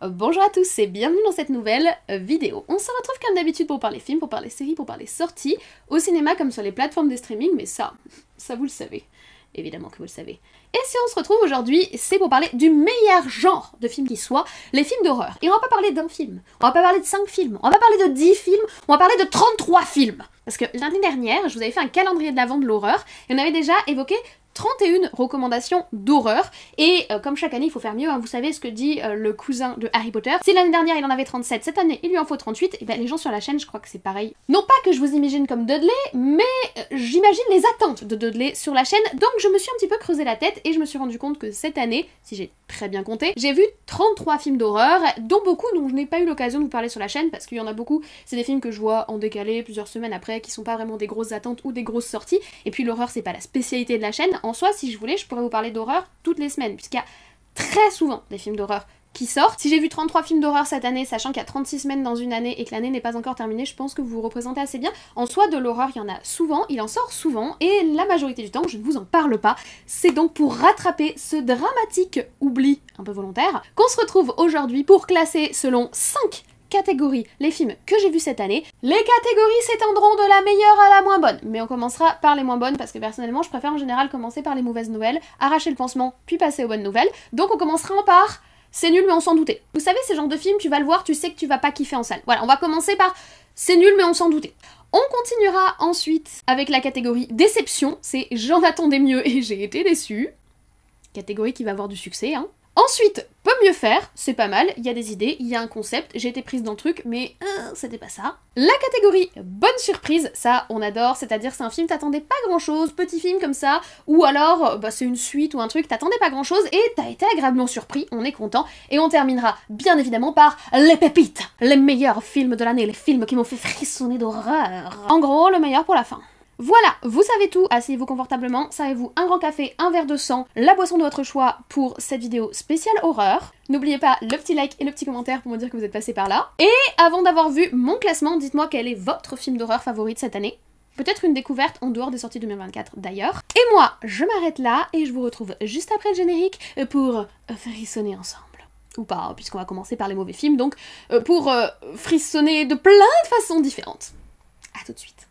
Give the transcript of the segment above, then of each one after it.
Bonjour à tous et bienvenue dans cette nouvelle vidéo. On se retrouve comme d'habitude pour parler films, pour parler séries, pour parler sorties, au cinéma comme sur les plateformes de streaming, mais ça vous le savez. Évidemment que vous le savez. Et si on se retrouve aujourd'hui, c'est pour parler du meilleur genre de film qui soit, les films d'horreur. Et on va pas parler d'un film, on va pas parler de 5 films, on va pas parler de 10 films, on va parler de 33 films. Parce que l'année dernière, je vous avais fait un calendrier de l'avent de l'horreur, et on avait déjà évoqué 31 recommandations d'horreur, et comme chaque année il faut faire mieux, hein, vous savez ce que dit le cousin de Harry Potter, si l'année dernière il en avait 37, cette année il lui en faut 38, et ben les gens sur la chaîne je crois que c'est pareil. Non pas que je vous imagine comme Dudley, mais j'imagine les attentes de Dudley sur la chaîne, donc je me suis un petit peu creusé la tête et je me suis rendu compte que cette année, si j'ai très bien compté, j'ai vu 33 films d'horreur, dont beaucoup dont je n'ai pas eu l'occasion de vous parler sur la chaîne, parce qu'il y en a beaucoup, c'est des films que je vois en décalé plusieurs semaines après, qui sont pas vraiment des grosses attentes ou des grosses sorties, et puis l'horreur c'est pas la spécialité de la chaîne. En soi, si je voulais, je pourrais vous parler d'horreur toutes les semaines, puisqu'il y a très souvent des films d'horreur qui sortent. Si j'ai vu 33 films d'horreur cette année, sachant qu'il y a 36 semaines dans une année et que l'année n'est pas encore terminée, je pense que vous vous représentez assez bien. En soi, de l'horreur, il y en a souvent, il en sort souvent, et la majorité du temps, je ne vous en parle pas. C'est donc pour rattraper ce dramatique oubli un peu volontaire qu'on se retrouve aujourd'hui pour classer selon 5 catégories les films que j'ai vus cette année. Les catégories s'étendront de la meilleure à la moins bonne, mais on commencera par les moins bonnes parce que personnellement je préfère en général commencer par les mauvaises nouvelles, arracher le pansement, puis passer aux bonnes nouvelles. Donc on commencera par c'est nul mais on s'en doutait. Vous savez, ce genre de film, tu vas le voir, tu sais que tu vas pas kiffer en salle. Voilà, on va commencer par c'est nul mais on s'en doutait. On continuera ensuite avec la catégorie déception, c'est j'en attendais mieux et j'ai été déçue. Catégorie qui va avoir du succès, hein. Ensuite, peut mieux faire, c'est pas mal, il y a des idées, il y a un concept, j'ai été prise dans le truc, mais c'était pas ça. La catégorie bonne surprise, ça on adore, c'est-à-dire c'est un film, t'attendais pas grand-chose, petit film comme ça, ou alors c'est une suite ou un truc, t'attendais pas grand-chose et t'as été agréablement surpris, on est content, et on terminera bien évidemment par les pépites, les meilleurs films de l'année, les films qui m'ont fait frissonner d'horreur. En gros, le meilleur pour la fin. Voilà, vous savez tout, asseyez-vous confortablement, servez-vous un grand café, un verre de sang, la boisson de votre choix pour cette vidéo spéciale horreur. N'oubliez pas le petit like et le petit commentaire pour me dire que vous êtes passé par là. Et avant d'avoir vu mon classement, dites-moi quel est votre film d'horreur favori de cette année. Peut-être une découverte en dehors des sorties 2024 d'ailleurs. Et moi, je m'arrête là et je vous retrouve juste après le générique pour frissonner ensemble. Ou pas, puisqu'on va commencer par les mauvais films, donc pour frissonner de plein de façons différentes. A tout de suite.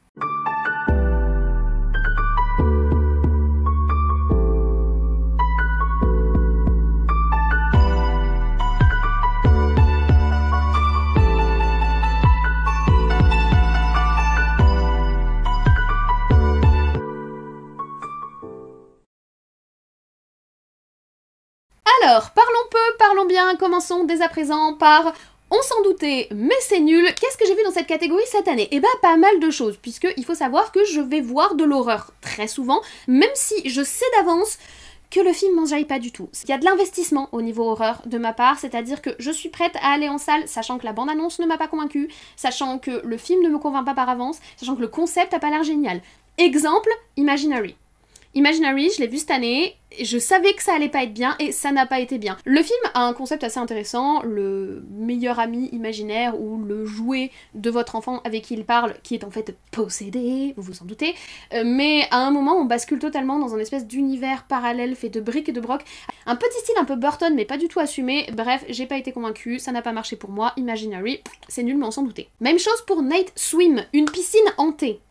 Alors, parlons peu, parlons bien, commençons dès à présent par on s'en doutait, mais c'est nul. Qu'est-ce que j'ai vu dans cette catégorie cette année? Eh ben, pas mal de choses, puisqu'il faut savoir que je vais voir de l'horreur très souvent, même si je sais d'avance que le film m'enjaille pas du tout. Il y a de l'investissement au niveau horreur de ma part, c'est-à-dire que je suis prête à aller en salle, sachant que la bande-annonce ne m'a pas convaincue, sachant que le film ne me convainc pas par avance, sachant que le concept a pas l'air génial. Exemple, Imaginary. Imaginary, je l'ai vu cette année, je savais que ça allait pas être bien et ça n'a pas été bien. Le film a un concept assez intéressant, le meilleur ami imaginaire ou le jouet de votre enfant avec qui il parle, qui est en fait possédé, vous vous en doutez, mais à un moment on bascule totalement dans un espèce d'univers parallèle fait de briques et de brocs, un petit style un peu Burton mais pas du tout assumé, bref, j'ai pas été convaincue, ça n'a pas marché pour moi, Imaginary, c'est nul mais on s'en doutait. Même chose pour Night Swim, une piscine hantée.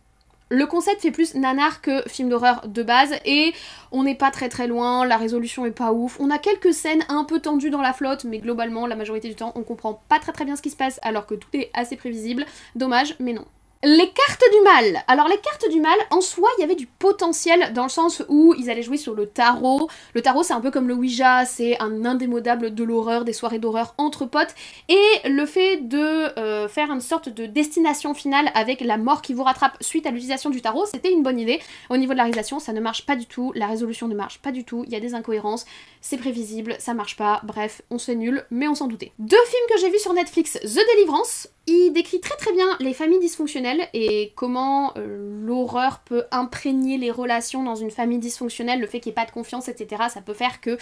Le concept fait plus nanar que film d'horreur de base et on n'est pas très loin, la résolution est pas ouf, on a quelques scènes un peu tendues dans la flotte mais globalement la majorité du temps on comprend pas très bien ce qui se passe alors que tout est assez prévisible, dommage mais non. Les cartes du mal. Alors les cartes du mal, en soi, il y avait du potentiel dans le sens où ils allaient jouer sur le tarot. Le tarot, c'est un peu comme le Ouija, c'est un indémodable de l'horreur, des soirées d'horreur entre potes. Et le fait de faire une sorte de destination finale avec la mort qui vous rattrape suite à l'utilisation du tarot, c'était une bonne idée. Au niveau de la réalisation, ça ne marche pas du tout, la résolution ne marche pas du tout, il y a des incohérences, c'est prévisible, ça marche pas, bref, on se fait nul, mais on s'en doutait. 2 films que j'ai vus sur Netflix, The Deliverance. Il décrit très bien les familles dysfonctionnelles et comment l'horreur peut imprégner les relations dans une famille dysfonctionnelle, le fait qu'il n'y ait pas de confiance, etc. Ça peut faire que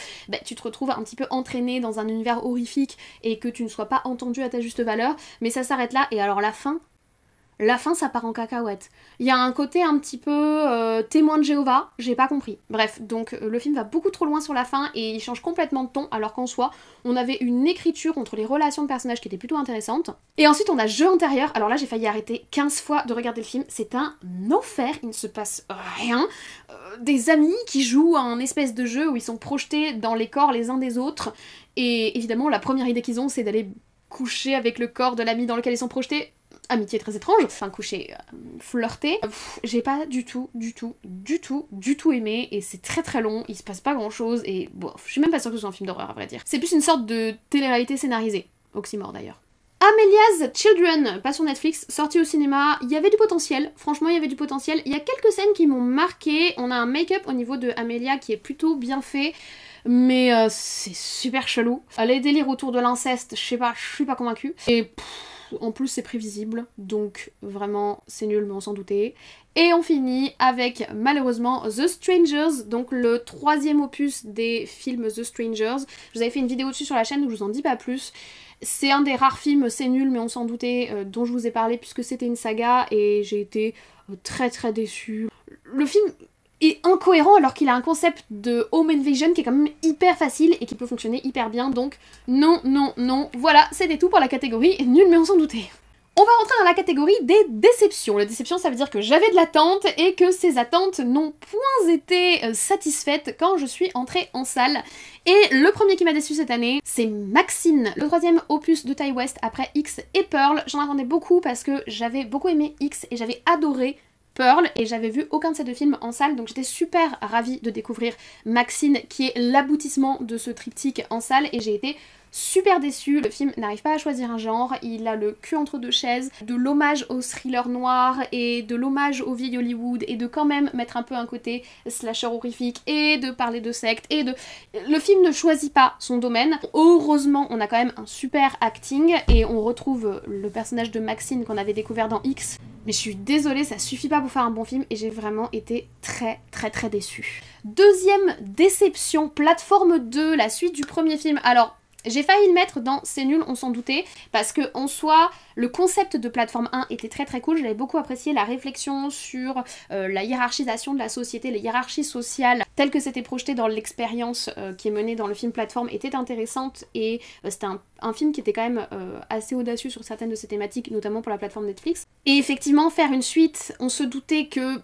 tu te retrouves un petit peu entraîné dans un univers horrifique et que tu ne sois pas entendu à ta juste valeur, mais ça s'arrête là, et alors la fin, la fin ça part en cacahuète. Il y a un côté un petit peu témoin de Jéhovah, j'ai pas compris. Bref, donc le film va beaucoup trop loin sur la fin et il change complètement de ton, alors qu'en soi, on avait une écriture entre les relations de personnages qui était plutôt intéressante. Et ensuite on a Jeu intérieur, alors là j'ai failli arrêter 15 fois de regarder le film, c'est un enfer, il ne se passe rien. Des amis qui jouent à un espèce de jeu où ils sont projetés dans les corps les uns des autres, et évidemment la première idée qu'ils ont c'est d'aller coucher avec le corps de l'ami dans lequel ils sont projetés. Amitié très étrange, enfin coucher, flirter. J'ai pas du tout aimé, et c'est très très long, il se passe pas grand chose, et bon, je suis même pas sûre que ce soit un film d'horreur à vrai dire. C'est plus une sorte de télé-réalité scénarisée, oxymore d'ailleurs. Amelia's Children, pas sur Netflix, sorti au cinéma, il y avait du potentiel, franchement il y avait du potentiel, il y a quelques scènes qui m'ont marqué, on a un make-up au niveau de Amelia qui est plutôt bien fait, mais c'est super chelou. Les délires autour de l'inceste, je sais pas, je suis pas convaincue, et en plus c'est prévisible, donc vraiment c'est nul mais on s'en doutait. Et on finit avec malheureusement The Strangers, donc le troisième opus des films The Strangers. Je vous avais fait une vidéo dessus sur la chaîne donc je vous en dis pas plus. C'est un des rares films, c'est nul mais on s'en doutait, dont je vous ai parlé puisque c'était une saga et j'ai été très très déçue. Le film est incohérent alors qu'il a un concept de home invasion qui est quand même hyper facile et qui peut fonctionner hyper bien, donc non, non, non. Voilà, c'était tout pour la catégorie nul mais on s'en doutait. On va rentrer dans la catégorie des déceptions. Les déceptions, ça veut dire que j'avais de l'attente et que ces attentes n'ont point été satisfaites quand je suis entrée en salle. Et le premier qui m'a déçu cette année, c'est Maxine, le troisième opus de Ti West après X et Pearl. J'en attendais beaucoup parce que j'avais beaucoup aimé X et j'avais adoré Pearl, et j'avais vu aucun de ces deux films en salle, donc j'étais super ravie de découvrir Maxine qui est l'aboutissement de ce triptyque en salle, et j'ai été super déçue. Le film n'arrive pas à choisir un genre, il a le cul entre deux chaises, de l'hommage au thriller noir et de l'hommage au vieil Hollywood, et de quand même mettre un peu un côté slasher horrifique et de parler de secte et de... Le film ne choisit pas son domaine. Heureusement on a quand même un super acting et on retrouve le personnage de Maxine qu'on avait découvert dans X. Mais je suis désolée, ça suffit pas pour faire un bon film et j'ai vraiment été très déçue. Deuxième déception, Plateforme 2, la suite du premier film. Alors, j'ai failli le mettre dans C'est nul, on s'en doutait, parce que en soi, le concept de Plateforme 1 était très cool, j'avais beaucoup apprécié la réflexion sur la hiérarchisation de la société, les hiérarchies sociales, telles que c'était projeté dans l'expérience qui est menée dans le film Plateforme, était intéressante, et c'était un film qui était quand même assez audacieux sur certaines de ses thématiques, notamment pour la plateforme Netflix. Et effectivement, faire une suite, on se doutait que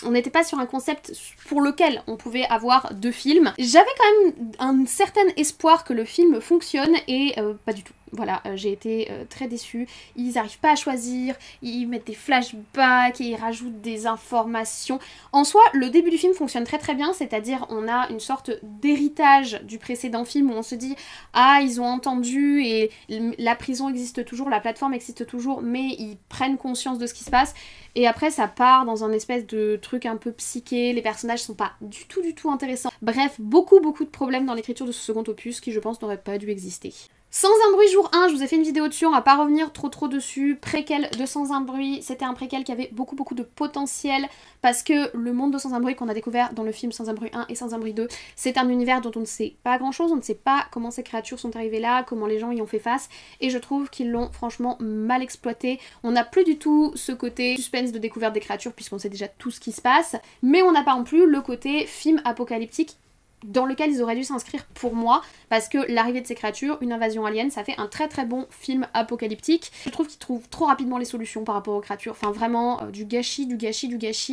on n'était pas sur un concept pour lequel on pouvait avoir deux films. J'avais quand même un certain espoir que le film fonctionne et pas du tout. Voilà, j'ai été très déçue. Ils n'arrivent pas à choisir, ils mettent des flashbacks et ils rajoutent des informations. En soi, le début du film fonctionne très bien, c'est-à-dire on a une sorte d'héritage du précédent film où on se dit « Ah, ils ont entendu et la prison existe toujours, la plateforme existe toujours, mais ils prennent conscience de ce qui se passe. » Et après, ça part dans un espèce de truc un peu psyché, les personnages sont pas du tout intéressants. Bref, beaucoup de problèmes dans l'écriture de ce second opus qui, je pense, n'aurait pas dû exister. Sans un bruit jour 1, je vous ai fait une vidéo dessus, on va pas revenir trop dessus. Préquel de Sans un bruit, c'était un préquel qui avait beaucoup de potentiel parce que le monde de Sans un bruit qu'on a découvert dans le film Sans un bruit 1 et Sans un bruit 2, c'est un univers dont on ne sait pas grand chose, on ne sait pas comment ces créatures sont arrivées là, comment les gens y ont fait face, et je trouve qu'ils l'ont franchement mal exploité. On n'a plus du tout ce côté suspense de découverte des créatures puisqu'on sait déjà tout ce qui se passe, mais on n'a pas non plus le côté film apocalyptique dans lequel ils auraient dû s'inscrire pour moi, parce que l'arrivée de ces créatures, une invasion alien, ça fait un très bon film apocalyptique. Je trouve qu'ils trouvent trop rapidement les solutions par rapport aux créatures, enfin vraiment du gâchis,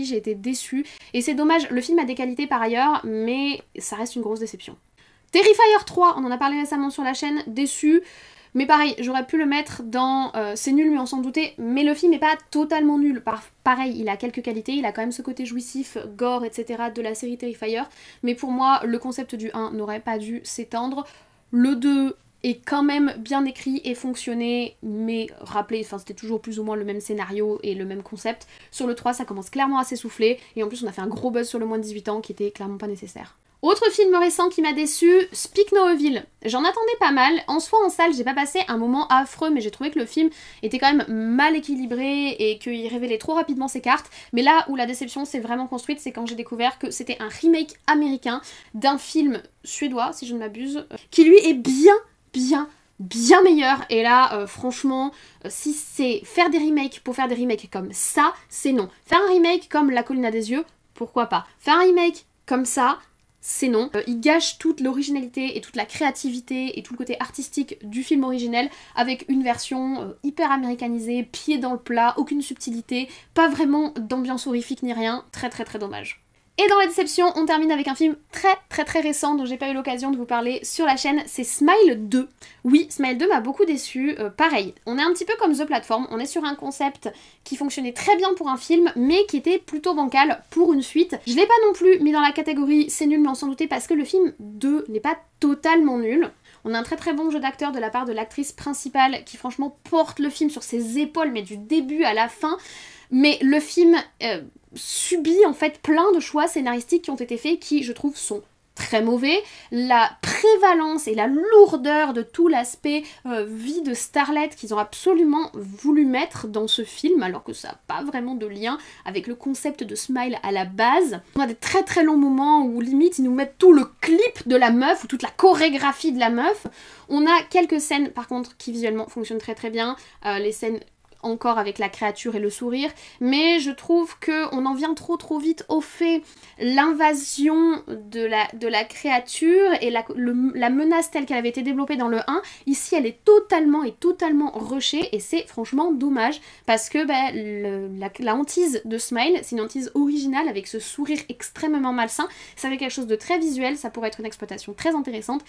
j'ai été déçue, et c'est dommage, le film a des qualités par ailleurs, mais ça reste une grosse déception. Terrifier 3, on en a parlé récemment sur la chaîne, déçu. Mais pareil, j'aurais pu le mettre dans c'est nul mais on s'en doutait, mais le film n'est pas totalement nul. Pareil, il a quelques qualités, il a quand même ce côté jouissif, gore, etc. de la série Terrifier, mais pour moi, le concept du 1 n'aurait pas dû s'étendre. Le 2 est quand même bien écrit et fonctionné, mais rappelez, enfin c'était toujours plus ou moins le même scénario et le même concept. Sur le 3, ça commence clairement à s'essouffler, et en plus on a fait un gros buzz sur le moins de 18 ans qui était clairement pas nécessaire. Autre film récent qui m'a déçu, Speak No Evil. J'en attendais pas mal. En soi, en salle, j'ai pas passé un moment affreux, mais j'ai trouvé que le film était quand même mal équilibré et qu'il révélait trop rapidement ses cartes. Mais là où la déception s'est vraiment construite, c'est quand j'ai découvert que c'était un remake américain d'un film suédois, si je ne m'abuse, qui lui est bien bien meilleures. Et là, franchement, si c'est faire des remakes pour faire des remakes comme ça, c'est non. Faire un remake comme La Colline à des yeux, pourquoi pas. Faire un remake comme ça, c'est non. Il gâche toute l'originalité et toute la créativité et tout le côté artistique du film originel avec une version hyper américanisée, pied dans le plat, aucune subtilité, pas vraiment d'ambiance horrifique ni rien, très très très dommage. Et dans la déception, on termine avec un film très récent dont j'ai pas eu l'occasion de vous parler sur la chaîne, c'est Smile 2. Oui, Smile 2 m'a beaucoup déçue, pareil, on est un petit peu comme The Platform, on est sur un concept qui fonctionnait très bien pour un film, mais qui était plutôt bancal pour une suite. Je l'ai pas non plus mis dans la catégorie c'est nul mais on s'en doutait parce que le film 2 n'est pas totalement nul. On a un très bon jeu d'acteur de la part de l'actrice principale qui franchement porte le film sur ses épaules, mais du début à la fin. Mais le film subit en fait plein de choix scénaristiques qui ont été faits qui, je trouve, sont très mauvais. La prévalence et la lourdeur de tout l'aspect vie de starlet qu'ils ont absolument voulu mettre dans ce film, alors que ça n'a pas vraiment de lien avec le concept de Smile à la base. On a des très longs moments où limite ils nous mettent tout le clip de la meuf ou toute la chorégraphie de la meuf. On a quelques scènes par contre qui visuellement fonctionnent très bien, les scènes encore avec la créature et le sourire, mais je trouve qu'on en vient trop vite au fait l'invasion de la créature et la menace telle qu'elle avait été développée dans le 1, ici elle est totalement rushée et c'est franchement dommage parce que la hantise de Smile, c'est une hantise originale avec ce sourire extrêmement malsain, ça fait quelque chose de très visuel, ça pourrait être une exploitation très intéressante.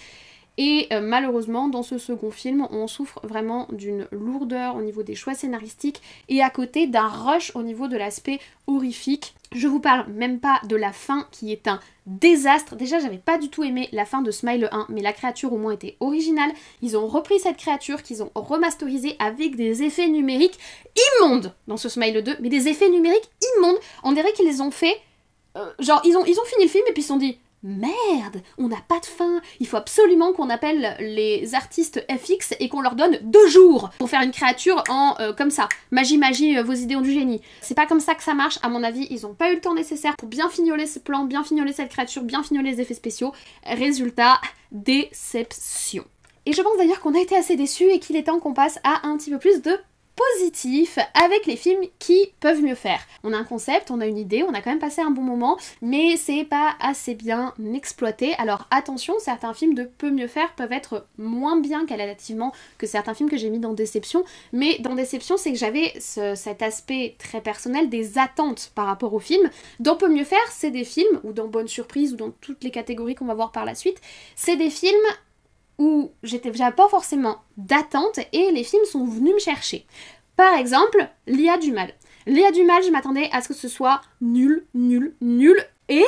Et malheureusement, dans ce second film, on souffre vraiment d'une lourdeur au niveau des choix scénaristiques et à côté d'un rush au niveau de l'aspect horrifique. Je vous parle même pas de la fin qui est un désastre. Déjà, j'avais pas du tout aimé la fin de Smile 1, mais la créature au moins était originale. Ils ont repris cette créature qu'ils ont remasterisée avec des effets numériques immondes dans ce Smile 2, mais des effets numériques immondes. On dirait qu'ils les ont fait... genre, ils ont fini le film et puis ils se sont dit... Merde, on n'a pas de fin, il faut absolument qu'on appelle les artistes FX et qu'on leur donne 2 jours pour faire une créature en comme ça. Magie, vos idées ont du génie. C'est pas comme ça que ça marche, à mon avis, ils ont pas eu le temps nécessaire pour bien fignoler ce plan, bien fignoler cette créature, bien fignoler les effets spéciaux. Résultat, déception. Et je pense d'ailleurs qu'on a été assez déçus et qu'il est temps qu'on passe à un petit peu plus de positif avec les films qui peuvent mieux faire. On a un concept, on a une idée, on a quand même passé un bon moment, mais c'est pas assez bien exploité. Alors attention, certains films de peu mieux faire peuvent être moins bien qualitativement que certains films que j'ai mis dans Déception, mais dans Déception, c'est que j'avais cet aspect très personnel des attentes par rapport au film. Dans Peu mieux faire, c'est des films, ou dans Bonne surprise, ou dans toutes les catégories qu'on va voir par la suite, c'est des films où j'avais pas forcément d'attente et les films sont venus me chercher. Par exemple, Léa du Mal. Léa du Mal, je m'attendais à ce que ce soit nul, et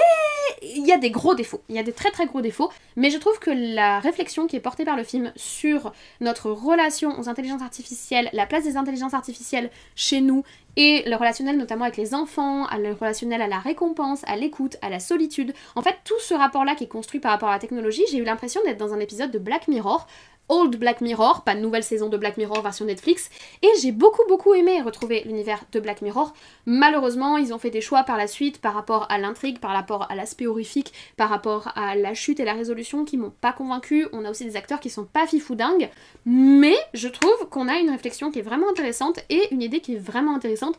il y a des gros défauts, il y a des très gros défauts, mais je trouve que la réflexion qui est portée par le film sur notre relation aux intelligences artificielles, la place des intelligences artificielles chez nous, et le relationnel notamment avec les enfants, le relationnel à la récompense, à l'écoute, à la solitude, en fait tout ce rapport-là qui est construit par rapport à la technologie, j'ai eu l'impression d'être dans un épisode de Black Mirror, Old Black Mirror, pas de nouvelle saison de Black Mirror version Netflix, et j'ai beaucoup aimé retrouver l'univers de Black Mirror. Malheureusement, ils ont fait des choix par la suite par rapport à l'intrigue, par rapport à l'aspect horrifique, par rapport à la chute et la résolution qui m'ont pas convaincue. On a aussi des acteurs qui sont pas fifoudingues, mais je trouve qu'on a une réflexion qui est vraiment intéressante et une idée qui est vraiment intéressante,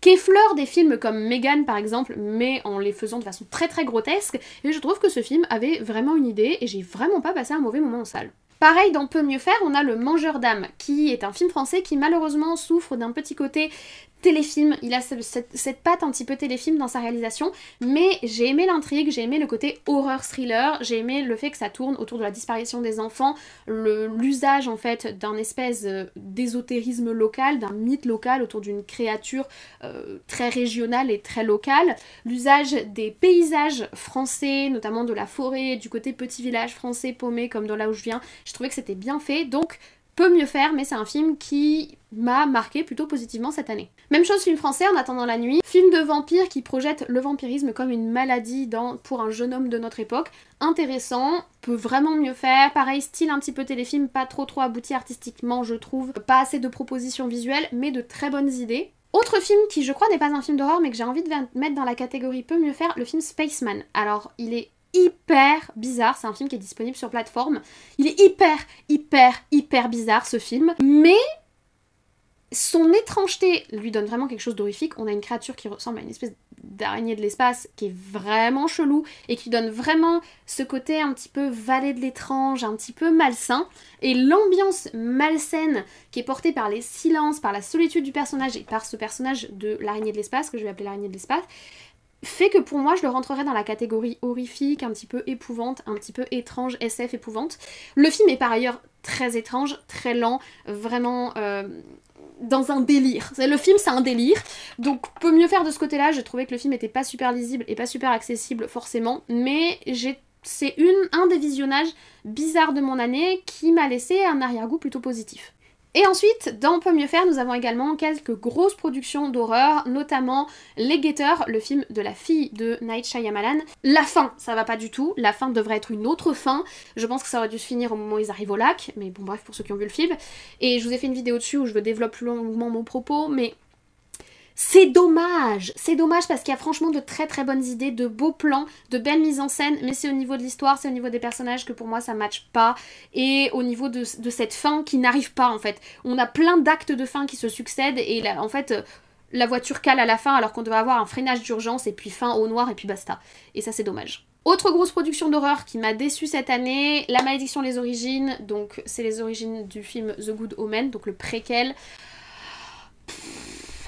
qui effleure des films comme Megan par exemple, mais en les faisant de façon très grotesque, et je trouve que ce film avait vraiment une idée et j'ai vraiment pas passé un mauvais moment en salle. Pareil, dans Peu mieux faire, on a Le Mangeur d'âme, qui est un film français qui malheureusement souffre d'un petit côté téléfilm, il a cette patte un petit peu téléfilm dans sa réalisation, mais j'ai aimé l'intrigue, j'ai aimé le côté horreur thriller, j'ai aimé le fait que ça tourne autour de la disparition des enfants, l'usage en fait d'un espèce d'ésotérisme local, d'un mythe local autour d'une créature très régionale et très locale, l'usage des paysages français, notamment de la forêt, du côté petit village français paumé comme dans là où je viens, j'ai trouvé que c'était bien fait, donc Peut mieux faire, mais c'est un film qui m'a marqué plutôt positivement cette année. Même chose film français, En attendant la nuit, film de vampire qui projette le vampirisme comme une maladie pour un jeune homme de notre époque. Intéressant, peut vraiment mieux faire, pareil style un petit peu téléfilm, pas trop abouti artistiquement je trouve, pas assez de propositions visuelles, mais de très bonnes idées. Autre film qui je crois n'est pas un film d'horreur mais que j'ai envie de mettre dans la catégorie Peut mieux faire, le film Spaceman. Alors il est hyper bizarre, c'est un film qui est disponible sur plateforme. Il est hyper bizarre ce film, mais son étrangeté lui donne vraiment quelque chose d'horrifique. On a une créature qui ressemble à une espèce d'araignée de l'espace qui est vraiment chelou et qui donne vraiment ce côté un petit peu vallée de l'étrange, un petit peu malsain. Et l'ambiance malsaine qui est portée par les silences, par la solitude du personnage et par ce personnage de l'araignée de l'espace, que je vais appeler l'araignée de l'espace, fait que pour moi je le rentrerai dans la catégorie horrifique, un petit peu épouvante, un petit peu étrange, SF épouvante. Le film est par ailleurs très étrange, très lent, vraiment dans un délire. Le film c'est un délire, donc peut mieux faire de ce côté-là. J'ai trouvé que le film était pas super lisible et pas super accessible forcément, mais c'est un des visionnages bizarres de mon année qui m'a laissé un arrière-goût plutôt positif. Et ensuite, dans Peut mieux faire, nous avons également quelques grosses productions d'horreur, notamment Les Guetteurs, le film de la fille de Night Shyamalan. La fin, ça va pas du tout, la fin devrait être une autre fin. Je pense que ça aurait dû se finir au moment où ils arrivent au lac, mais bon bref, pour ceux qui ont vu le film. Et je vous ai fait une vidéo dessus où je développe plus longuement mon propos, mais c'est dommage parce qu'il y a franchement de très bonnes idées, de beaux plans, de belles mises en scène, mais c'est au niveau de l'histoire, c'est au niveau des personnages que pour moi ça matche pas, et au niveau de cette fin qui n'arrive pas en fait. On a plein d'actes de fin qui se succèdent, et là, en fait, la voiture cale à la fin alors qu'on devrait avoir un freinage d'urgence, et puis fin au noir, et puis basta. Et ça c'est dommage. Autre grosse production d'horreur qui m'a déçue cette année, La Malédiction les Origines, donc c'est les origines du film The Good Omen, donc le préquel.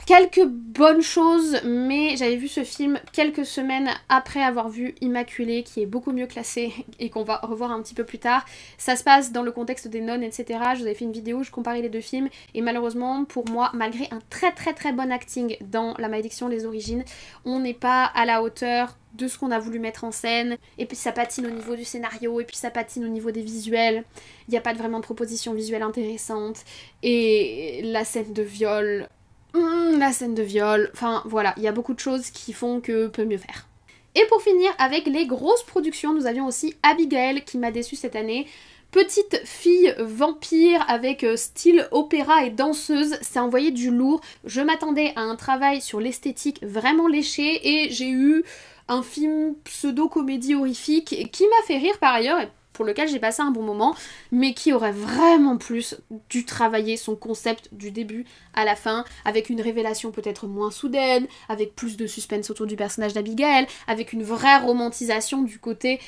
Quelques bonnes choses, mais j'avais vu ce film quelques semaines après avoir vu Immaculée, qui est beaucoup mieux classé et qu'on va revoir un petit peu plus tard. Ça se passe dans le contexte des nonnes, etc. Je vous avais fait une vidéo où je comparais les deux films, et malheureusement, pour moi, malgré un très bon acting dans La Malédiction, les origines, on n'est pas à la hauteur de ce qu'on a voulu mettre en scène, et puis ça patine au niveau du scénario, et puis ça patine au niveau des visuels. Il n'y a pas vraiment de proposition visuelle intéressante, et la scène de viol... enfin voilà, il y a beaucoup de choses qui font que peut mieux faire. Et pour finir, avec les grosses productions, nous avions aussi Abigail qui m'a déçue cette année. Petite fille vampire avec style opéra et danseuse, ça envoyait du lourd. Je m'attendais à un travail sur l'esthétique vraiment léché, et j'ai eu un film pseudo-comédie horrifique qui m'a fait rire par ailleurs, et pour lequel j'ai passé un bon moment, mais qui aurait vraiment plus dû travailler son concept du début à la fin, avec une révélation peut-être moins soudaine, avec plus de suspense autour du personnage d'Abigail, avec une vraie romantisation du côté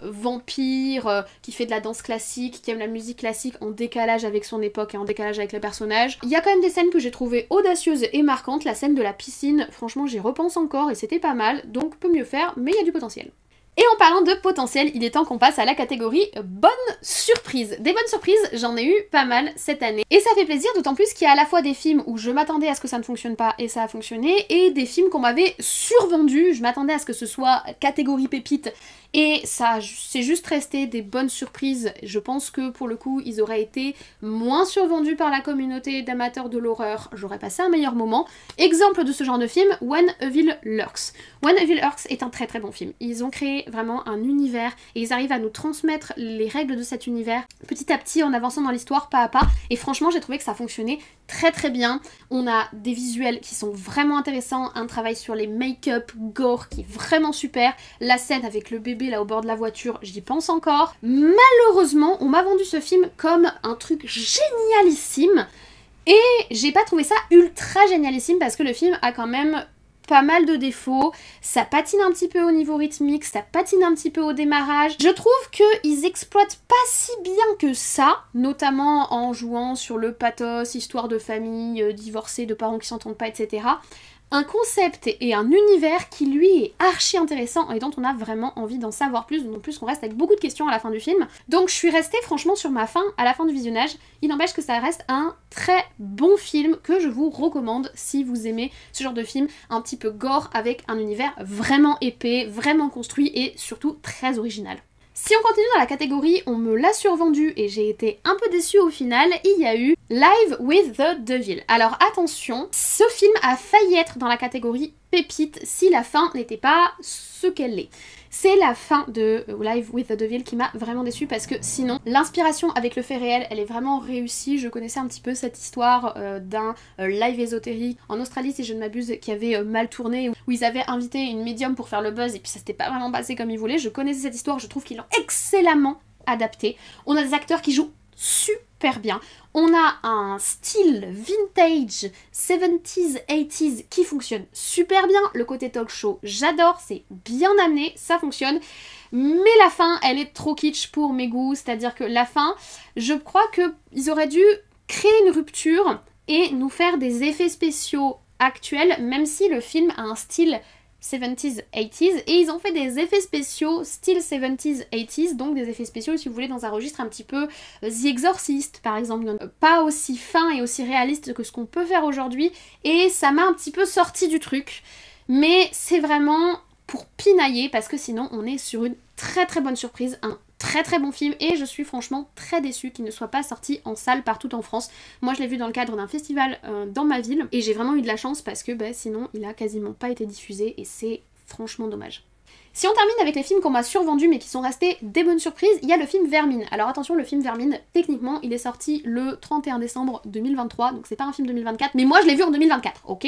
vampire, qui fait de la danse classique, qui aime la musique classique en décalage avec son époque et en décalage avec le personnage. Il y a quand même des scènes que j'ai trouvées audacieuses et marquantes. La scène de la piscine, franchement j'y repense encore et c'était pas mal, donc peut mieux faire, mais il y a du potentiel. Et en parlant de potentiel, il est temps qu'on passe à la catégorie bonnes surprises. Des bonnes surprises, j'en ai eu pas mal cette année. Et ça fait plaisir, d'autant plus qu'il y a à la fois des films où je m'attendais à ce que ça ne fonctionne pas et ça a fonctionné, et des films qu'on m'avait survendus, je m'attendais à ce que ce soit catégorie pépite, et ça c'est juste resté des bonnes surprises. Je pense que pour le coup, ils auraient été moins survendus par la communauté d'amateurs de l'horreur. J'aurais passé un meilleur moment. Exemple de ce genre de film, When Evil Lurks. When Evil Lurks est un très bon film. Ils ont créé vraiment un univers et ils arrivent à nous transmettre les règles de cet univers petit à petit en avançant dans l'histoire pas à pas, et franchement j'ai trouvé que ça fonctionnait très bien. On a des visuels qui sont vraiment intéressants, un travail sur les make-up gore qui est vraiment super, la scène avec le bébé là au bord de la voiture, j'y pense encore. Malheureusement on m'a vendu ce film comme un truc génialissime, et j'ai pas trouvé ça ultra génialissime parce que le film a quand même pas mal de défauts, ça patine un petit peu au niveau rythmique, ça patine un petit peu au démarrage. Je trouve qu'ils exploitent pas si bien que ça, notamment en jouant sur le pathos, histoire de famille, divorcée, de parents qui s'entendent pas, etc. Un concept et un univers qui lui est archi intéressant et dont on a vraiment envie d'en savoir plus, d'autant plus qu'on reste avec beaucoup de questions à la fin du film. Donc je suis restée franchement sur ma faim à la fin du visionnage. Il n'empêche que ça reste un très bon film que je vous recommande si vous aimez ce genre de film un petit peu gore avec un univers vraiment épais, vraiment construit et surtout très original. Si on continue dans la catégorie on me l'a survendu et j'ai été un peu déçue au final, il y a eu Live with the Devil. Alors attention, ce film a failli être dans la catégorie pépite si la fin n'était pas ce qu'elle est. C'est la fin de Live with the Devil qui m'a vraiment déçue parce que sinon, l'inspiration avec le fait réel, elle est vraiment réussie. Je connaissais un petit peu cette histoire d'un live ésotérique en Australie, si je ne m'abuse, qui avait mal tourné, où ils avaient invité une médium pour faire le buzz et puis ça s'était pas vraiment passé comme ils voulaient. Je connaissais cette histoire, je trouve qu'ils l'ont excellemment adaptée. On a des acteurs qui jouent super bien. On a un style vintage 70s, 80s qui fonctionne super bien. Le côté talk show, j'adore, c'est bien amené, ça fonctionne. Mais la fin, elle est trop kitsch pour mes goûts. C'est-à-dire que la fin, je crois qu'ils auraient dû créer une rupture et nous faire des effets spéciaux actuels, même si le film a un style 70s, 80s, et ils ont fait des effets spéciaux style 70s, 80s, donc des effets spéciaux, si vous voulez, dans un registre un petit peu The Exorcist, par exemple, pas aussi fin et aussi réaliste que ce qu'on peut faire aujourd'hui, et ça m'a un petit peu sorti du truc, mais c'est vraiment pour pinailler, parce que sinon on est sur une très très bonne surprise, un très très bon film, et je suis franchement très déçue qu'il ne soit pas sorti en salle partout en France. Moi je l'ai vu dans le cadre d'un festival dans ma ville, et j'ai vraiment eu de la chance parce que sinon il a quasiment pas été diffusé, et c'est franchement dommage. Si on termine avec les films qu'on m'a survendus mais qui sont restés des bonnes surprises, il y a le film Vermine. Alors attention, le film Vermine, techniquement, il est sorti le 31 décembre 2023, donc c'est pas un film 2024, mais moi je l'ai vu en 2024, ok?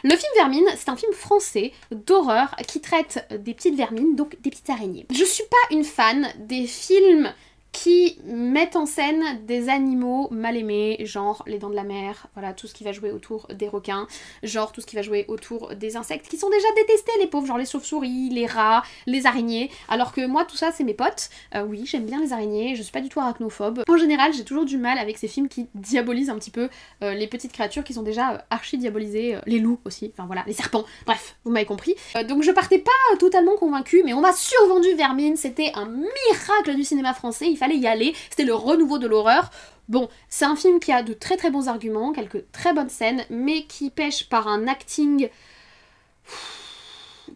Le film Vermine, c'est un film français d'horreur qui traite des petites vermines, donc des petites araignées. Je suis pas une fan des films qui mettent en scène des animaux mal aimés, genre les dents de la mer, voilà, tout ce qui va jouer autour des requins, genre tout ce qui va jouer autour des insectes qui sont déjà détestés, les pauvres, genre les chauves-souris, les rats, les araignées, alors que moi tout ça c'est mes potes. Oui, j'aime bien les araignées, je suis pas du tout arachnophobe. En général, j'ai toujours du mal avec ces films qui diabolisent un petit peu les petites créatures qui sont déjà archi diabolisées, les loups aussi, enfin voilà, les serpents, bref, vous m'avez compris. Donc je partais pas totalement convaincue, mais on m'a survendu Vermine, c'était un miracle du cinéma français, il fallait y aller, c'était le renouveau de l'horreur. Bon, c'est un film qui a de très très bons arguments, quelques très bonnes scènes, mais qui pêche par un acting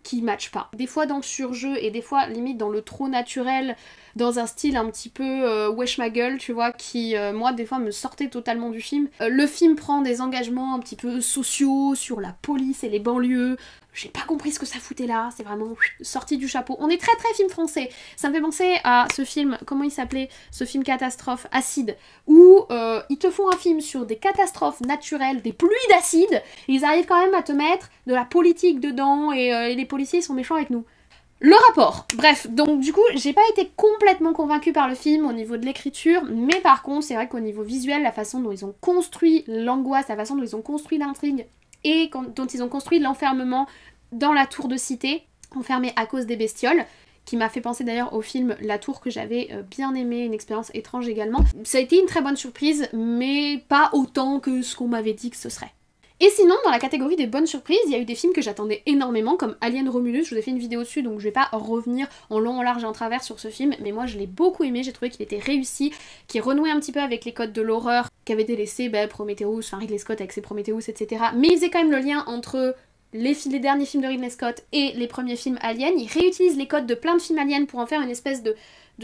qui matche pas. Des fois dans le surjeu et des fois limite dans le trop naturel, dans un style un petit peu wesh ma gueule, tu vois, qui moi des fois me sortait totalement du film. Le film prend des engagements un petit peu sociaux sur la police et les banlieues. J'ai pas compris ce que ça foutait là, c'est vraiment sorti du chapeau. On est très très film français. Ça me fait penser à ce film, comment il s'appelait, ce film catastrophe, Acide, où ils te font un film sur des catastrophes naturelles, des pluies d'acide, et ils arrivent quand même à te mettre de la politique dedans, et les policiers sont méchants avec nous. Le rapport, bref, donc du coup j'ai pas été complètement convaincue par le film au niveau de l'écriture, mais par contre c'est vrai qu'au niveau visuel, la façon dont ils ont construit l'angoisse, la façon dont ils ont construit l'intrigue, et dont ils ont construit l'enfermement dans la tour de cité, enfermée à cause des bestioles, qui m'a fait penser d'ailleurs au film La Tour que j'avais bien aimé, une expérience étrange également. Ça a été une très bonne surprise, mais pas autant que ce qu'on m'avait dit que ce serait. Et sinon, dans la catégorie des bonnes surprises, il y a eu des films que j'attendais énormément, comme Alien Romulus, je vous ai fait une vidéo dessus, donc je vais pas revenir en long, en large et en travers sur ce film, mais moi je l'ai beaucoup aimé, j'ai trouvé qu'il était réussi, qu'il renouait un petit peu avec les codes de l'horreur qu'avait délaissé Prometheus, enfin Ridley Scott avec ses Prometheus, etc. Mais il faisait quand même le lien entre les derniers films de Ridley Scott et les premiers films Alien. Il réutilise les codes de plein de films Alien pour en faire une espèce de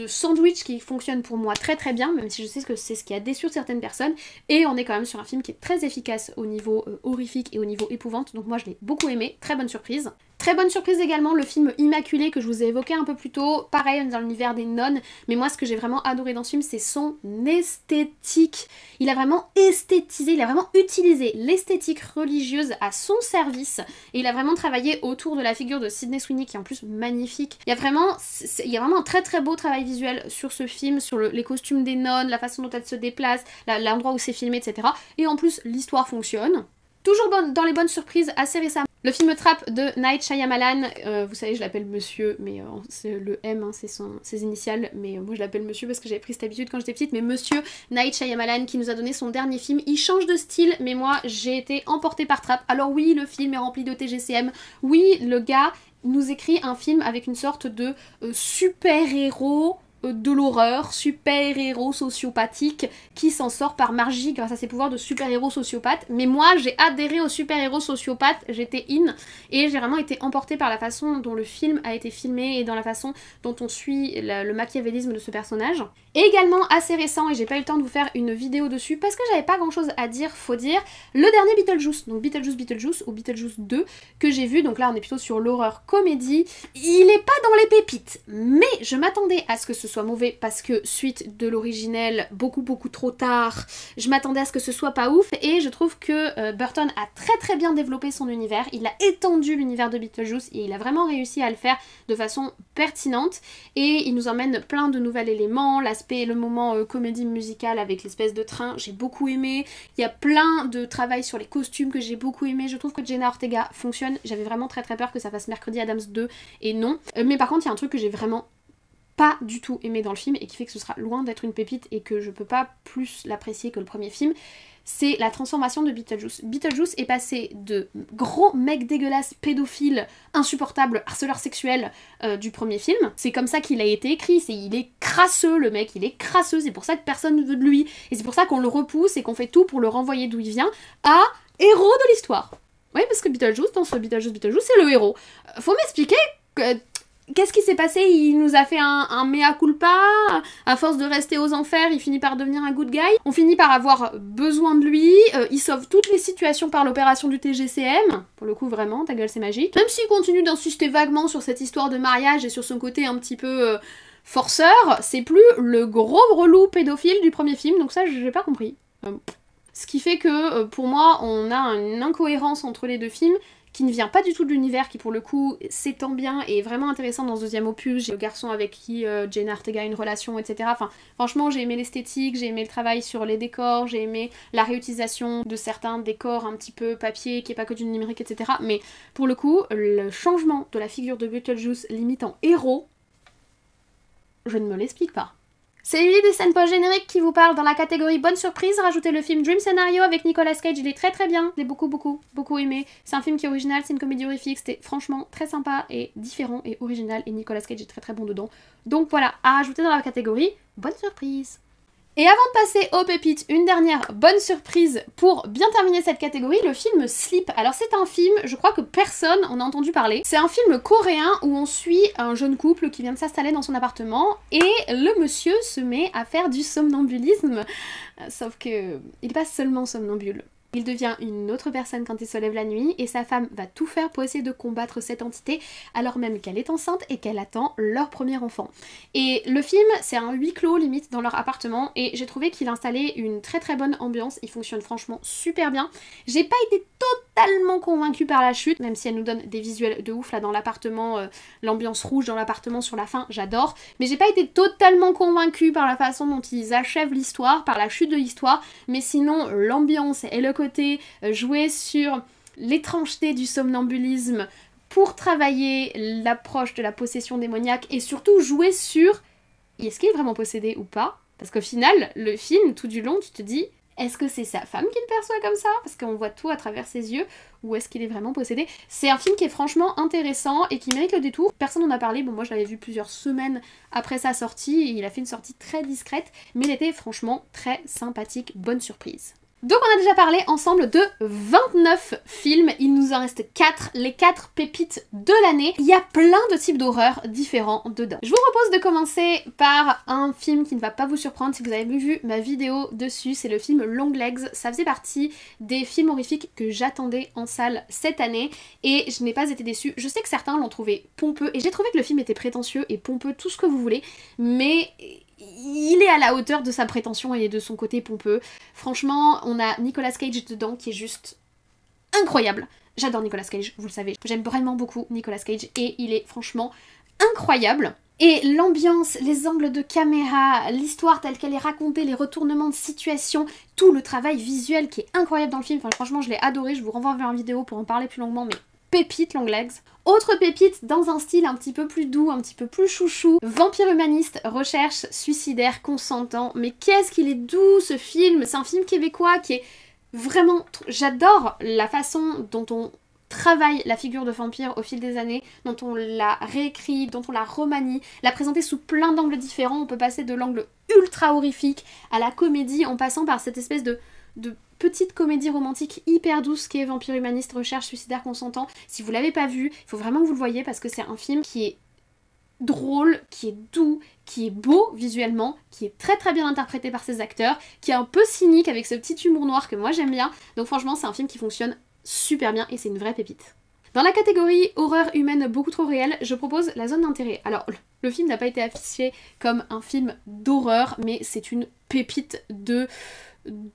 sandwich qui fonctionne pour moi très très bien, même si je sais que c'est ce qui a déçu certaines personnes, et on est quand même sur un film qui est très efficace au niveau horrifique et au niveau épouvante, donc moi je l'ai beaucoup aimé, très bonne surprise. Très bonne surprise également le film Immaculé que je vous ai évoqué un peu plus tôt, pareil dans l'univers des nonnes, mais moi ce que j'ai vraiment adoré dans ce film c'est son esthétique. Il a vraiment esthétisé, il a vraiment utilisé l'esthétique religieuse à son service, et il a vraiment travaillé autour de la figure de Sydney Sweeney qui est en plus magnifique. Il y a vraiment un très très beau travail visuel sur ce film, sur les costumes des nonnes, la façon dont elles se déplacent, l'endroit où c'est filmé, etc. Et en plus l'histoire fonctionne. Toujours dans les bonnes surprises, assez récemment, le film Trap de Night Shyamalan, vous savez je l'appelle monsieur, mais le M hein, c'est ses initiales, mais moi je l'appelle monsieur parce que j'avais pris cette habitude quand j'étais petite, mais monsieur Night Shyamalan qui nous a donné son dernier film, il change de style, mais moi j'ai été emportée par Trap. Alors oui, le film est rempli de TGCM, oui le gars nous écrit un film avec une sorte de super-héros de l'horreur, super-héros sociopathique qui s'en sort par magie grâce à ses pouvoirs de super-héros sociopathe. Mais moi j'ai adhéré au super-héros sociopathe, j'étais in, et j'ai vraiment été emportée par la façon dont le film a été filmé et dans la façon dont on suit le machiavélisme de ce personnage. Et également assez récent, et j'ai pas eu le temps de vous faire une vidéo dessus parce que j'avais pas grand chose à dire, faut dire, le dernier Beetlejuice, donc Beetlejuice ou Beetlejuice 2 que j'ai vu, donc là on est plutôt sur l'horreur comédie. Il est pas dans les pépites, mais je m'attendais à ce que ce soit mauvais parce que suite de l'originel beaucoup trop tard, je m'attendais à ce que ce soit pas ouf, et je trouve que Burton a très bien développé son univers, il a étendu l'univers de Beetlejuice et il a vraiment réussi à le faire de façon pertinente, et il nous emmène plein de nouveaux éléments, le moment comédie musicale avec l'espèce de train, j'ai beaucoup aimé. Il y a plein de travail sur les costumes que j'ai beaucoup aimé. Je trouve que Jenna Ortega fonctionne. J'avais vraiment très peur que ça fasse Mercredi Adams 2 et non. Mais par contre, il y a un truc que j'ai vraiment pas du tout aimé dans le film et qui fait que ce sera loin d'être une pépite et que je peux pas plus l'apprécier que le premier film. C'est la transformation de Beetlejuice. Beetlejuice est passé de gros mec dégueulasse, pédophile, insupportable, harceleur sexuel du premier film. C'est comme ça qu'il a été écrit, il est crasseux le mec, il est crasseux, c'est pour ça que personne ne veut de lui. Et c'est pour ça qu'on le repousse et qu'on fait tout pour le renvoyer d'où il vient à héros de l'histoire. Oui, parce que Beetlejuice, dans ce Beetlejuice, c'est le héros. Faut m'expliquer qu'est-ce qui s'est passé? Il nous a fait un mea culpa, à force de rester aux enfers, il finit par devenir un good guy, on finit par avoir besoin de lui, il sauve toutes les situations par l'opération du TGCM, pour le coup vraiment, ta gueule c'est magique. Même s'il continue d'insister vaguement sur cette histoire de mariage et sur son côté un petit peu forceur, c'est plus le gros relou pédophile du premier film, donc ça j'ai pas compris. Ce qui fait que pour moi on a une incohérence entre les deux films, qui ne vient pas du tout de l'univers, qui pour le coup s'étend bien et est vraiment intéressant dans ce deuxième opus. J'ai le garçon avec qui Jenna Ortega a une relation, etc. Enfin, franchement, j'ai aimé l'esthétique, j'ai aimé le travail sur les décors, j'ai aimé la réutilisation de certains décors un petit peu papier, qui est pas que du numérique, etc. Mais pour le coup, le changement de la figure de Beetlejuice limite en héros, je ne me l'explique pas. C'est Lily des scènes post-génériques qui vous parle dans la catégorie bonne surprise. Rajoutez le film Dream Scenario avec Nicolas Cage, il est très bien. Je l'ai beaucoup aimé. C'est un film qui est original, c'est une comédie horrifique, c'était franchement très sympa et différent et original. Et Nicolas Cage est très bon dedans. Donc voilà, à rajouter dans la catégorie bonne surprise. Et avant de passer aux pépites, une dernière bonne surprise pour bien terminer cette catégorie, le film Sleep. Alors c'est un film, je crois que personne en a entendu parler. C'est un film coréen où on suit un jeune couple qui vient de s'installer dans son appartement et le monsieur se met à faire du somnambulisme. Sauf que il n'est pas seulement somnambule. Il devient une autre personne quand il se lève la nuit et sa femme va tout faire pour essayer de combattre cette entité alors même qu'elle est enceinte et qu'elle attend leur premier enfant. Et le film, c'est un huis clos limite dans leur appartement et j'ai trouvé qu'il installait une très bonne ambiance, il fonctionne franchement super bien. J'ai pas été totalement convaincue par la chute, même si elle nous donne des visuels de ouf là dans l'appartement, l'ambiance rouge dans l'appartement sur la fin, j'adore. Mais j'ai pas été totalement convaincue par la façon dont ils achèvent l'histoire, par la chute de l'histoire, mais sinon l'ambiance et le côté jouer sur l'étrangeté du somnambulisme pour travailler l'approche de la possession démoniaque et surtout jouer sur est-ce qu'il est vraiment possédé ou pas, parce qu'au final le film tout du long tu te dis est-ce que c'est sa femme qui le perçoit comme ça parce qu'on voit tout à travers ses yeux, ou est-ce qu'il est vraiment possédé? C'est un film qui est franchement intéressant et qui mérite le détour. Personne n'en a parlé, bon moi je l'avais vu plusieurs semaines après sa sortie et il a fait une sortie très discrète, mais il était franchement très sympathique, bonne surprise. Donc on a déjà parlé ensemble de 29 films, il nous en reste 4, les 4 pépites de l'année. Il y a plein de types d'horreur différents dedans. Je vous propose de commencer par un film qui ne va pas vous surprendre si vous avez vu ma vidéo dessus, c'est le film Longlegs. Ça faisait partie des films horrifiques que j'attendais en salle cette année et je n'ai pas été déçue. Je sais que certains l'ont trouvé pompeux et j'ai trouvé que le film était prétentieux et pompeux, tout ce que vous voulez, mais il est à la hauteur de sa prétention et de son côté pompeux. Franchement, on a Nicolas Cage dedans qui est juste incroyable. J'adore Nicolas Cage, vous le savez. J'aime vraiment beaucoup Nicolas Cage et il est franchement incroyable. Et l'ambiance, les angles de caméra, l'histoire telle qu'elle est racontée, les retournements de situation, tout le travail visuel qui est incroyable dans le film. Enfin, franchement, je l'ai adoré. Je vous renvoie vers une vidéo pour en parler plus longuement, mais pépite Longlegs. Autre pépite dans un style un petit peu plus doux, un petit peu plus chouchou, Vampire humaniste, recherche suicidaire consentant. Mais qu'est-ce qu'il est doux ce film! C'est un film québécois qui est vraiment... J'adore la façon dont on travaille la figure de vampire au fil des années, dont on la réécrit, dont on la remanie, la présenter sous plein d'angles différents. On peut passer de l'angle ultra horrifique à la comédie en passant par cette espèce de petite comédie romantique hyper douce qui est Vampire humaniste, recherche suicidaire consentant. Si vous l'avez pas vu, il faut vraiment que vous le voyez parce que c'est un film qui est drôle, qui est doux, qui est beau visuellement, qui est très très bien interprété par ses acteurs, qui est un peu cynique avec ce petit humour noir que moi j'aime bien. Donc franchement c'est un film qui fonctionne super bien et c'est une vraie pépite. Dans la catégorie horreur humaine beaucoup trop réelle, je propose La Zone d'intérêt. Alors le film n'a pas été affiché comme un film d'horreur, mais c'est une pépite de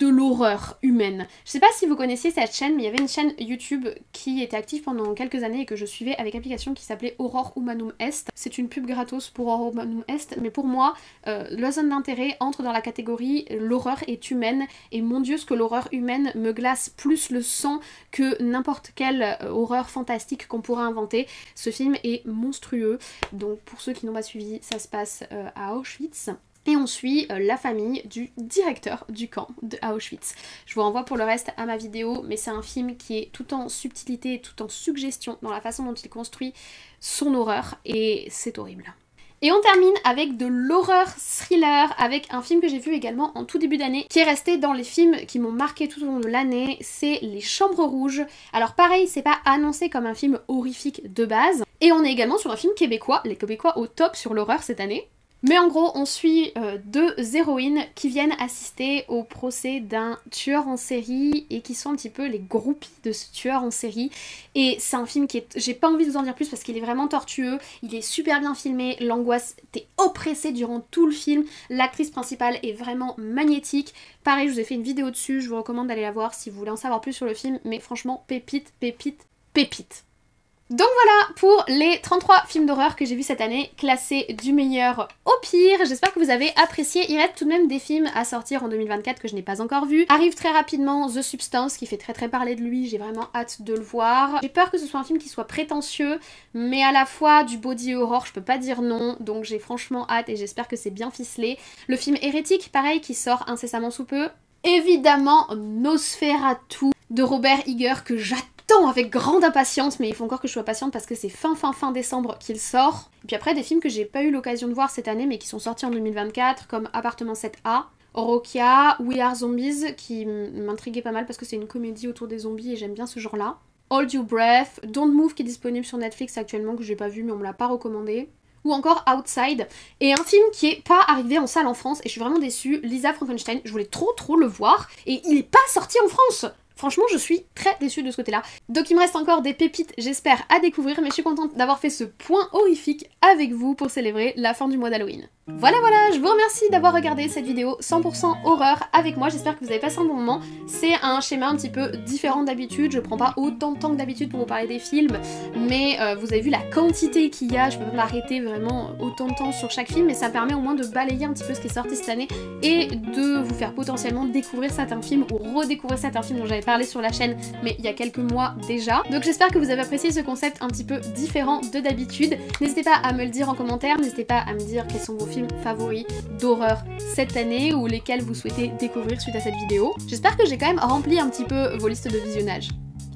l'horreur humaine. Je sais pas si vous connaissiez cette chaîne, mais il y avait une chaîne YouTube qui était active pendant quelques années et que je suivais avec application qui s'appelait Horror Humanum Est. C'est une pub gratos pour Horror Humanum Est, mais pour moi, La Zone d'intérêt entre dans la catégorie l'horreur est humaine, et mon dieu ce que l'horreur humaine me glace plus le sang que n'importe quelle horreur fantastique qu'on pourra inventer. Ce film est monstrueux, donc pour ceux qui n'ont pas suivi, ça se passe à Auschwitz. Et on suit la famille du directeur du camp de Auschwitz. Je vous renvoie pour le reste à ma vidéo, mais c'est un film qui est tout en subtilité, tout en suggestion dans la façon dont il construit son horreur, et c'est horrible. Et on termine avec de l'horreur thriller, avec un film que j'ai vu également en tout début d'année, qui est resté dans les films qui m'ont marqué tout au long de l'année, c'est Les Chambres Rouges. Alors pareil, c'est pas annoncé comme un film horrifique de base, et on est également sur un film québécois, les Québécois au top sur l'horreur cette année. Mais en gros, on suit deux héroïnes qui viennent assister au procès d'un tueur en série et qui sont un petit peu les groupies de ce tueur en série. Et c'est un film qui est... J'ai pas envie de vous en dire plus parce qu'il est vraiment tortueux, il est super bien filmé, l'angoisse, t'es oppressée durant tout le film, l'actrice principale est vraiment magnétique. Pareil, je vous ai fait une vidéo dessus, je vous recommande d'aller la voir si vous voulez en savoir plus sur le film, mais franchement, pépite, pépite, pépite. Donc voilà pour les 33 films d'horreur que j'ai vus cette année, classés du meilleur au pire. J'espère que vous avez apprécié. Il reste tout de même des films à sortir en 2024 que je n'ai pas encore vus. Arrive très rapidement The Substance qui fait très parler de lui, j'ai vraiment hâte de le voir. J'ai peur que ce soit un film qui soit prétentieux, mais à la fois du body horror, je peux pas dire non, donc j'ai franchement hâte et j'espère que c'est bien ficelé. Le film Hérétique, pareil, qui sort incessamment sous peu. Évidemment Nosferatu de Robert Eggers que j'attends avec grande impatience, mais il faut encore que je sois patiente parce que c'est fin décembre qu'il sort. Et puis après des films que j'ai pas eu l'occasion de voir cette année mais qui sont sortis en 2024 comme Appartement 7A, Orokia, We Are Zombies qui m'intriguait pas mal parce que c'est une comédie autour des zombies et j'aime bien ce genre là. Hold Your Breath, Don't Move qui est disponible sur Netflix actuellement que j'ai pas vu mais on me l'a pas recommandé. Ou encore Outside, et un film qui est pas arrivé en salle en France et je suis vraiment déçue, Lisa Frankenstein, je voulais trop le voir et il est pas sorti en France. Franchement, je suis très déçue de ce côté-là. Donc il me reste encore des pépites, j'espère, à découvrir, mais je suis contente d'avoir fait ce point horrifique avec vous pour célébrer la fin du mois d'Halloween. Voilà, je vous remercie d'avoir regardé cette vidéo 100% horreur avec moi, j'espère que vous avez passé un bon moment. C'est un schéma un petit peu différent d'habitude, je prends pas autant de temps que d'habitude pour vous parler des films, mais vous avez vu la quantité qu'il y a, je peux pas m'arrêter vraiment autant de temps sur chaque film, mais ça permet au moins de balayer un petit peu ce qui est sorti cette année et de vous faire potentiellement découvrir certains films ou redécouvrir certains films dont j'avais parlé sur la chaîne, mais il y a quelques mois déjà. Donc j'espère que vous avez apprécié ce concept un petit peu différent de d'habitude. N'hésitez pas à me le dire en commentaire, n'hésitez pas à me dire quels sont vos films favoris d'horreur cette année ou lesquels vous souhaitez découvrir suite à cette vidéo. J'espère que j'ai quand même rempli un petit peu vos listes de visionnage.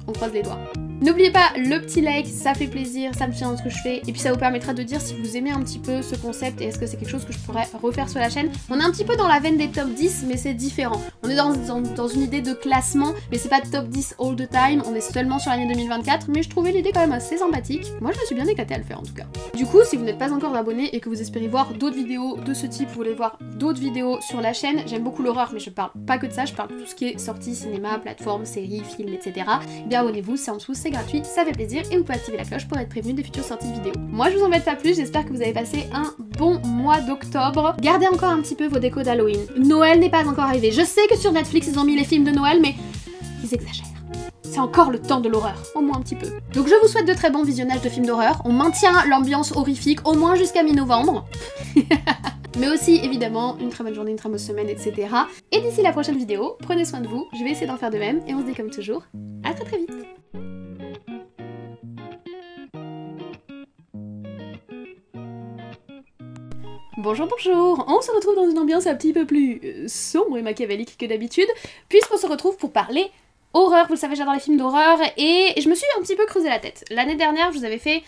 On croise les doigts. N'oubliez pas le petit like, ça fait plaisir, ça me fait dans ce que je fais, et puis ça vous permettra de dire si vous aimez un petit peu ce concept et est-ce que c'est quelque chose que je pourrais refaire sur la chaîne. On est un petit peu dans la veine des top 10, mais c'est différent. On est dans une idée de classement, mais c'est pas top 10 all the time, on est seulement sur l'année 2024, mais je trouvais l'idée quand même assez sympathique. Moi je me suis bien éclatée à le faire en tout cas. Du coup, si vous n'êtes pas encore abonné et que vous espérez voir d'autres vidéos de ce type, vous voulez voir d'autres vidéos sur la chaîne, j'aime beaucoup l'horreur, mais je parle pas que de ça, je parle de tout ce qui est sortie, cinéma, plateforme, séries, films, etc. Eh bien abonnez-vous, c'est en dessous, c'est gratuit, ça fait plaisir et vous pouvez activer la cloche pour être prévenu des futures sorties de vidéos. Moi je vous embête pas plus, j'espère que vous avez passé un bon mois d'octobre. Gardez encore un petit peu vos décos d'Halloween. Noël n'est pas encore arrivé. Je sais que sur Netflix ils ont mis les films de Noël, mais ils exagèrent. C'est encore le temps de l'horreur, au moins un petit peu. Donc je vous souhaite de très bons visionnages de films d'horreur. On maintient l'ambiance horrifique au moins jusqu'à mi-novembre. Mais aussi évidemment une très bonne journée, une très bonne semaine, etc. Et d'ici la prochaine vidéo, prenez soin de vous, je vais essayer d'en faire de même et on se dit comme toujours, à très vite. Bonjour, on se retrouve dans une ambiance un petit peu plus sombre et machiavélique que d'habitude, puisqu'on se retrouve pour parler horreur. Vous le savez, j'adore les films d'horreur et je me suis un petit peu creusé la tête. L'année dernière, je vous avais fait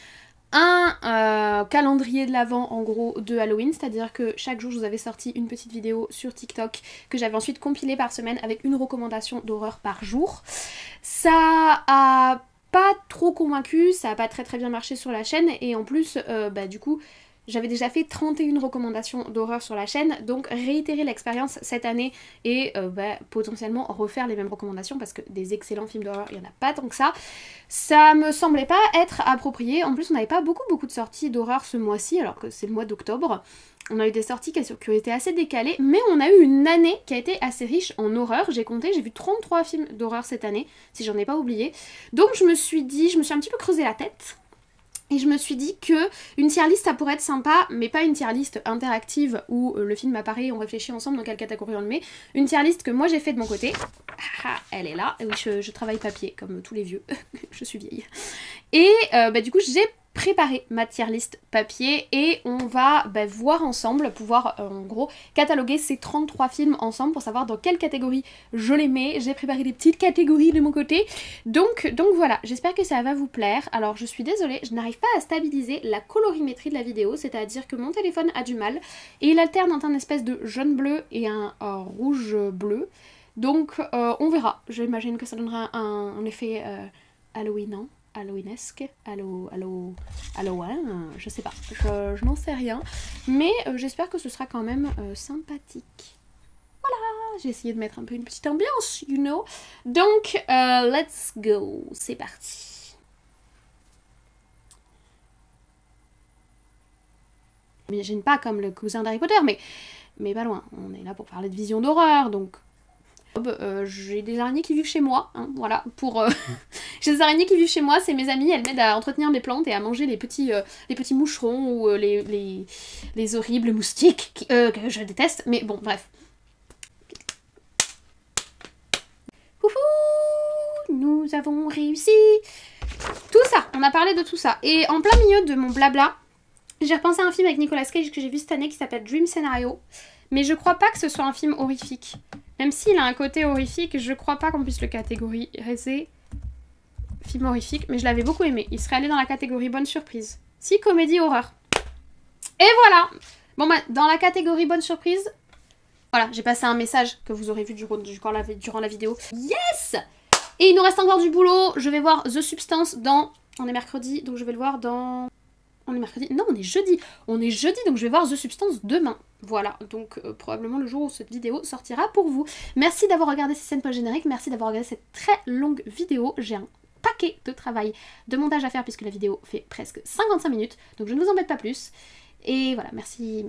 un calendrier de l'avent en gros de Halloween, c'est-à-dire que chaque jour je vous avais sorti une petite vidéo sur TikTok que j'avais ensuite compilée par semaine avec une recommandation d'horreur par jour. Ça a pas trop convaincu, ça a pas très bien marché sur la chaîne et en plus du coup J'avais déjà fait 31 recommandations d'horreur sur la chaîne, donc réitérer l'expérience cette année et potentiellement refaire les mêmes recommandations parce que des excellents films d'horreur, il n'y en a pas tant que ça me semblait pas être approprié. En plus, on n'avait pas beaucoup de sorties d'horreur ce mois-ci, alors que c'est le mois d'octobre. On a eu des sorties qui ont été assez décalées, mais on a eu une année qui a été assez riche en horreur. J'ai compté, j'ai vu 33 films d'horreur cette année, si j'en ai pas oublié. Donc je me suis un petit peu creusé la tête. Et je me suis dit que une tier list ça pourrait être sympa, mais pas une tier list interactive où le film apparaît et on réfléchit ensemble dans quelle catégorie on le met. Une tier list que moi j'ai fait de mon côté. Ah, elle est là. Et oui, je travaille papier comme tous les vieux. Je suis vieille. Et du coup j'ai préparé ma tier list papier et on va voir ensemble, pouvoir en gros cataloguer ces 33 films ensemble pour savoir dans quelle catégorie je les mets. J'ai préparé des petites catégories de mon côté, donc voilà, j'espère que ça va vous plaire. Alors je suis désolée, je n'arrive pas à stabiliser la colorimétrie de la vidéo, c'est-à-dire que mon téléphone a du mal et il alterne entre un espèce de jaune bleu et un rouge bleu, donc on verra. J'imagine que ça donnera un effet Halloweenant. Halloweenesque, Halloween, je sais pas, je n'en sais rien, mais j'espère que ce sera quand même sympathique. Voilà, j'ai essayé de mettre un peu une petite ambiance, you know. Donc, let's go, c'est parti. J'imagine pas comme le cousin d'Harry Potter, mais pas loin. On est là pour parler de vision d'horreur, donc... j'ai des araignées qui vivent chez moi, hein, voilà, j'ai des araignées qui vivent chez moi, c'est mes amies, elles m'aident à entretenir mes plantes et à manger les petits moucherons ou les horribles moustiques que je déteste, mais bon, bref. Wouhou, nous avons réussi. Tout ça, on a parlé de tout ça, et en plein milieu de mon blabla, j'ai repensé à un film avec Nicolas Cage que j'ai vu cette année qui s'appelle Dream Scenario, mais je crois pas que ce soit un film horrifique. Même s'il a un côté horrifique, je crois pas qu'on puisse le catégoriser film horrifique, mais je l'avais beaucoup aimé. Il serait allé dans la catégorie bonne surprise. Si, comédie horreur. Et voilà. Bon dans la catégorie bonne surprise, voilà, j'ai passé un message que vous aurez vu durant la vidéo. Yes. Et il nous reste encore du boulot. Je vais voir The Substance dans... On est mercredi, donc je vais le voir dans... On est mercredi? Non, on est jeudi. On est jeudi, donc je vais voir The Substance demain. Voilà, donc probablement le jour où cette vidéo sortira pour vous. Merci d'avoir regardé ces scènes post-génériques, merci d'avoir regardé cette très longue vidéo. J'ai un paquet de travail de montage à faire puisque la vidéo fait presque 55 minutes, donc je ne vous embête pas plus. Et voilà, merci.